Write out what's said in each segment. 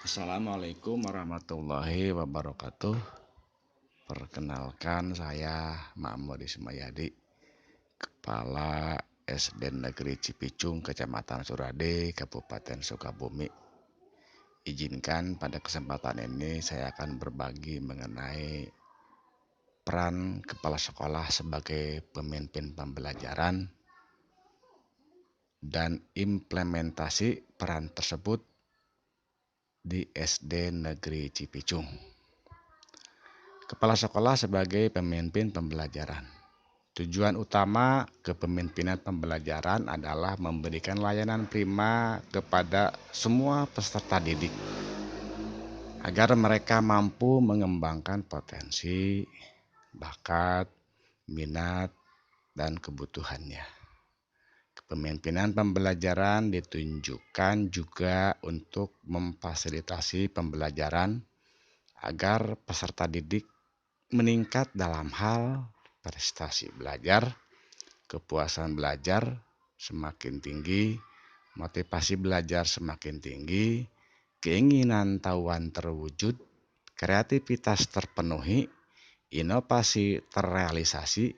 Assalamualaikum warahmatullahi wabarakatuh. Perkenalkan saya Ma'mud Ismayadi, Kepala SD Negeri Cipicung, Kecamatan Surade, Kabupaten Sukabumi. Izinkan pada kesempatan ini saya akan berbagi mengenai peran kepala sekolah sebagai pemimpin pembelajaran dan implementasi peran tersebut di SD Negeri Cipicung. Kepala sekolah sebagai pemimpin pembelajaran. Tujuan utama kepemimpinan pembelajaran adalah memberikan layanan prima kepada semua peserta didik agar mereka mampu mengembangkan potensi, bakat, minat, dan kebutuhannya. Kepemimpinan pembelajaran ditunjukkan juga untuk memfasilitasi pembelajaran agar peserta didik meningkat dalam hal prestasi belajar, kepuasan belajar semakin tinggi, motivasi belajar semakin tinggi, keinginan tahuan terwujud, kreativitas terpenuhi, inovasi terrealisasi,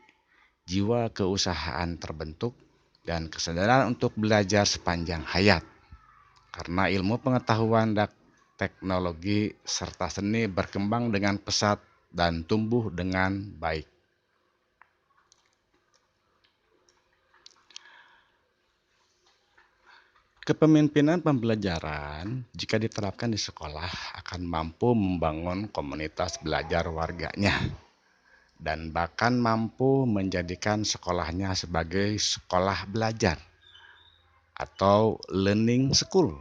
jiwa keusahaan terbentuk, dan kesadaran untuk belajar sepanjang hayat. Karena ilmu pengetahuan dan teknologi serta seni berkembang dengan pesat dan tumbuh dengan baik. Kepemimpinan pembelajaran jika diterapkan di sekolah akan mampu membangun komunitas belajar warganya dan bahkan mampu menjadikan sekolahnya sebagai sekolah belajar atau learning school.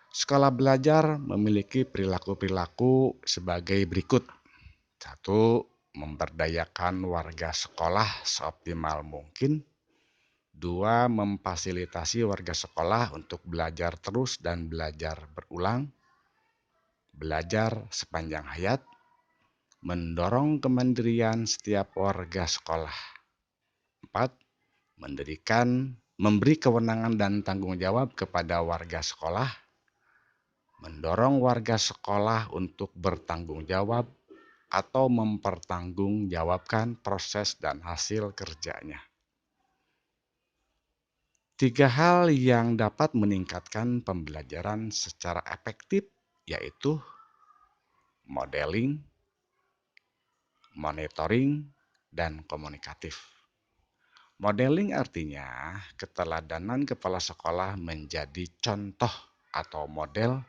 Sekolah belajar memiliki perilaku-perilaku sebagai berikut. 1. Memberdayakan warga sekolah seoptimal mungkin. 2. Memfasilitasi warga sekolah untuk belajar terus dan belajar berulang. Belajar sepanjang hayat. Mendorong kemandirian setiap warga sekolah. 4. Memberi kewenangan dan tanggung jawab kepada warga sekolah. Mendorong warga sekolah untuk bertanggung jawab atau mempertanggungjawabkan proses dan hasil kerjanya. 3 hal yang dapat meningkatkan pembelajaran secara efektif yaitu modeling, monitoring, dan komunikatif. Modeling artinya keteladanan kepala sekolah menjadi contoh atau model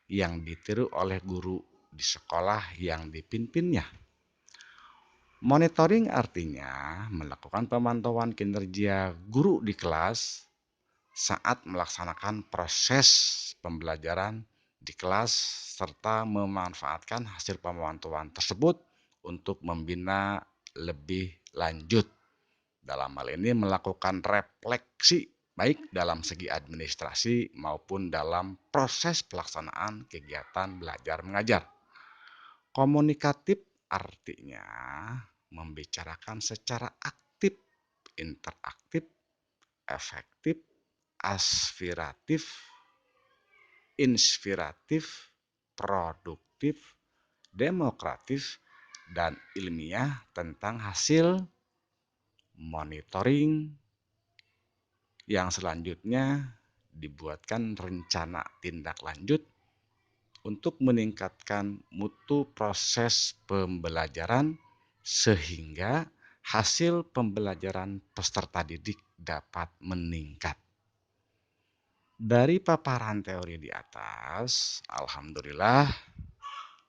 yang ditiru oleh guru di sekolah yang dipimpinnya. Monitoring artinya melakukan pemantauan kinerja guru di kelas saat melaksanakan proses pembelajaran di kelas serta memanfaatkan hasil pemantauan tersebut untuk membina lebih lanjut. Dalam hal ini melakukan refleksi baik dalam segi administrasi maupun dalam proses pelaksanaan kegiatan belajar mengajar. Komunikatif artinya membicarakan secara aktif, interaktif, efektif, aspiratif, inspiratif, produktif, demokratis, dan ilmiah tentang hasil monitoring yang selanjutnya dibuatkan rencana tindak lanjut untuk meningkatkan mutu proses pembelajaran sehingga hasil pembelajaran peserta didik dapat meningkat. Dari paparan teori di atas, alhamdulillah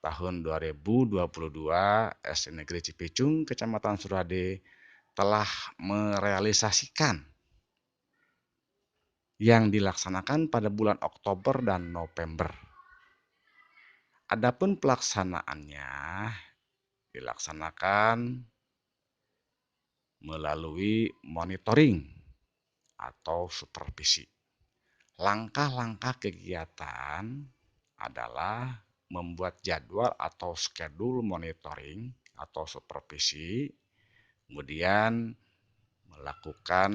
tahun 2022 SD Negeri Cipicung, Kecamatan Surade telah merealisasikan yang dilaksanakan pada bulan Oktober dan November. Adapun pelaksanaannya dilaksanakan melalui monitoring atau supervisi. Langkah-langkah kegiatan adalah membuat jadwal atau schedule monitoring atau supervisi, kemudian melakukan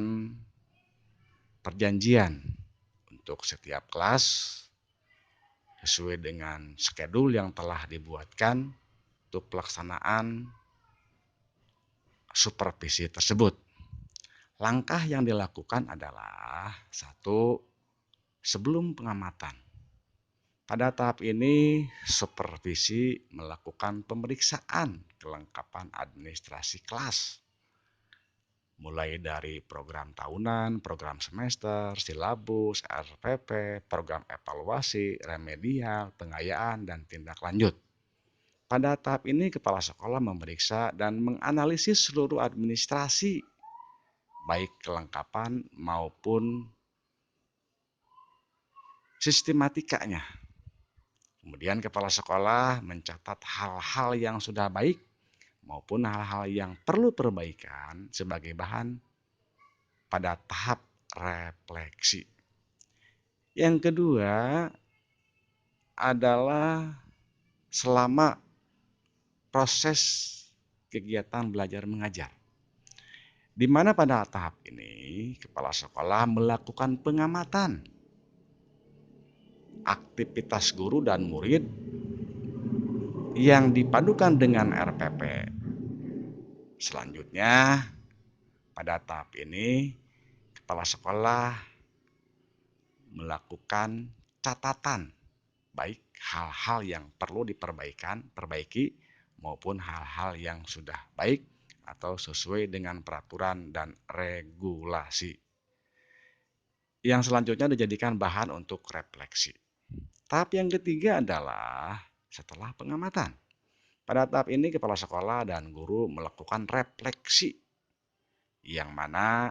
perjanjian untuk setiap kelas sesuai dengan skedul yang telah dibuatkan untuk pelaksanaan supervisi tersebut. Langkah yang dilakukan adalah satu, sebelum pengamatan. Pada tahap ini, supervisi melakukan pemeriksaan kelengkapan administrasi kelas, mulai dari program tahunan, program semester, silabus, RPP, program evaluasi, remedial, pengayaan, dan tindak lanjut. Pada tahap ini, kepala sekolah memeriksa dan menganalisis seluruh administrasi, baik kelengkapan maupun sistematikanya. Kemudian kepala sekolah mencatat hal-hal yang sudah baik maupun hal-hal yang perlu perbaikan sebagai bahan pada tahap refleksi. Yang kedua adalah selama proses kegiatan belajar mengajar, di mana pada tahap ini kepala sekolah melakukan pengamatan aktivitas guru dan murid yang dipadukan dengan RPP. Selanjutnya, pada tahap ini kepala sekolah melakukan catatan, baik hal-hal yang perlu perbaiki maupun hal-hal yang sudah baik atau sesuai dengan peraturan dan regulasi. Yang selanjutnya dijadikan bahan untuk refleksi. Tahap yang ketiga adalah setelah pengamatan. Pada tahap ini kepala sekolah dan guru melakukan refleksi, yang mana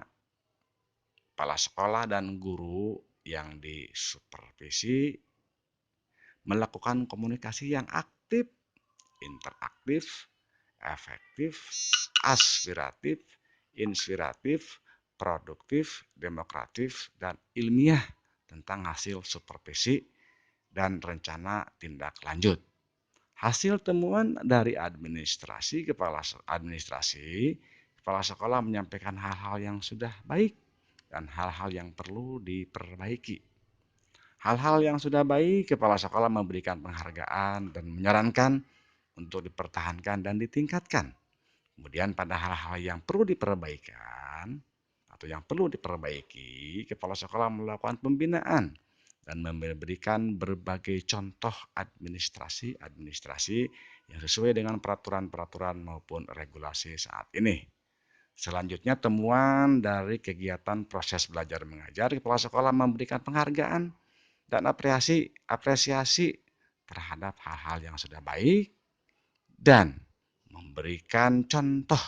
kepala sekolah dan guru yang disupervisi melakukan komunikasi yang aktif, interaktif, efektif, aspiratif, inspiratif, produktif, demokratif, dan ilmiah tentang hasil supervisi dan rencana tindak lanjut. Hasil temuan dari kepala sekolah menyampaikan hal-hal yang sudah baik dan hal-hal yang perlu diperbaiki. Hal-hal yang sudah baik, kepala sekolah memberikan penghargaan dan menyarankan untuk dipertahankan dan ditingkatkan. Kemudian pada hal-hal yang perlu diperbaikan atau yang perlu diperbaiki, kepala sekolah melakukan pembinaan dan memberikan berbagai contoh administrasi yang sesuai dengan peraturan-peraturan maupun regulasi saat ini. Selanjutnya, temuan dari kegiatan proses belajar mengajar, kepala sekolah memberikan penghargaan dan apresiasi terhadap hal-hal yang sudah baik dan memberikan contoh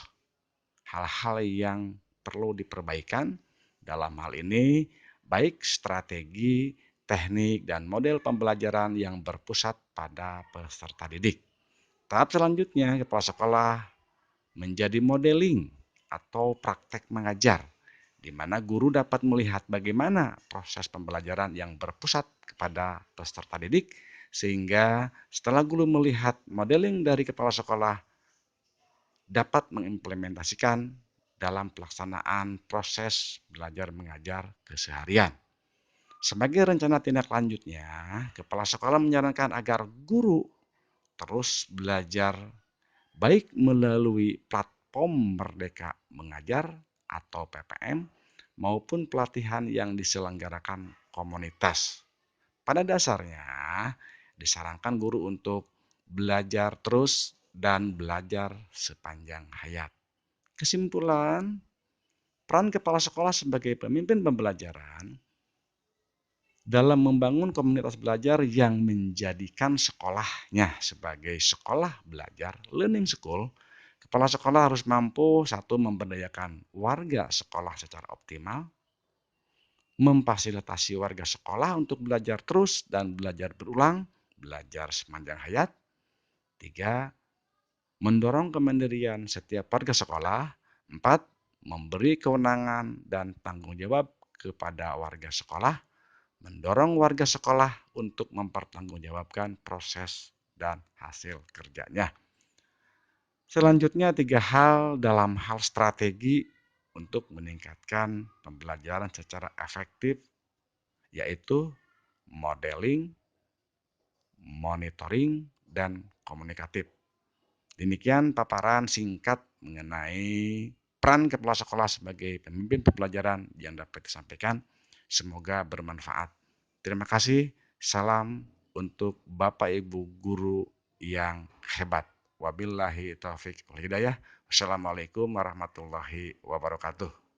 hal-hal yang perlu diperbaikan. Dalam hal ini, baik strategi, teknik, dan model pembelajaran yang berpusat pada peserta didik. Tahap selanjutnya, kepala sekolah menjadi modeling atau praktek mengajar, di mana guru dapat melihat bagaimana proses pembelajaran yang berpusat kepada peserta didik, sehingga setelah guru melihat modeling dari kepala sekolah, dapat mengimplementasikan dalam pelaksanaan proses belajar mengajar keseharian. Sebagai rencana tindak lanjutnya, kepala sekolah menyarankan agar guru terus belajar baik melalui platform Merdeka Mengajar atau PPM maupun pelatihan yang diselenggarakan komunitas. Pada dasarnya, disarankan guru untuk belajar terus dan belajar sepanjang hayat. Kesimpulan, peran kepala sekolah sebagai pemimpin pembelajaran dalam membangun komunitas belajar yang menjadikan sekolahnya sebagai sekolah belajar learning school, kepala sekolah harus mampu satu memberdayakan warga sekolah secara optimal, memfasilitasi warga sekolah untuk belajar terus dan belajar berulang, belajar sepanjang hayat. 3. Mendorong kemandirian setiap warga sekolah. 4. Memberi kewenangan dan tanggung jawab kepada warga sekolah. Mendorong warga sekolah untuk mempertanggungjawabkan proses dan hasil kerjanya. Selanjutnya, 3 hal dalam hal strategi untuk meningkatkan pembelajaran secara efektif, yaitu modeling, monitoring, dan komunikatif. Demikian paparan singkat mengenai peran kepala sekolah sebagai pemimpin pembelajaran yang dapat disampaikan. Semoga bermanfaat. Terima kasih. Salam untuk Bapak Ibu guru yang hebat. Wabillahi taufik wal hidayah. Wassalamualaikum warahmatullahi wabarakatuh.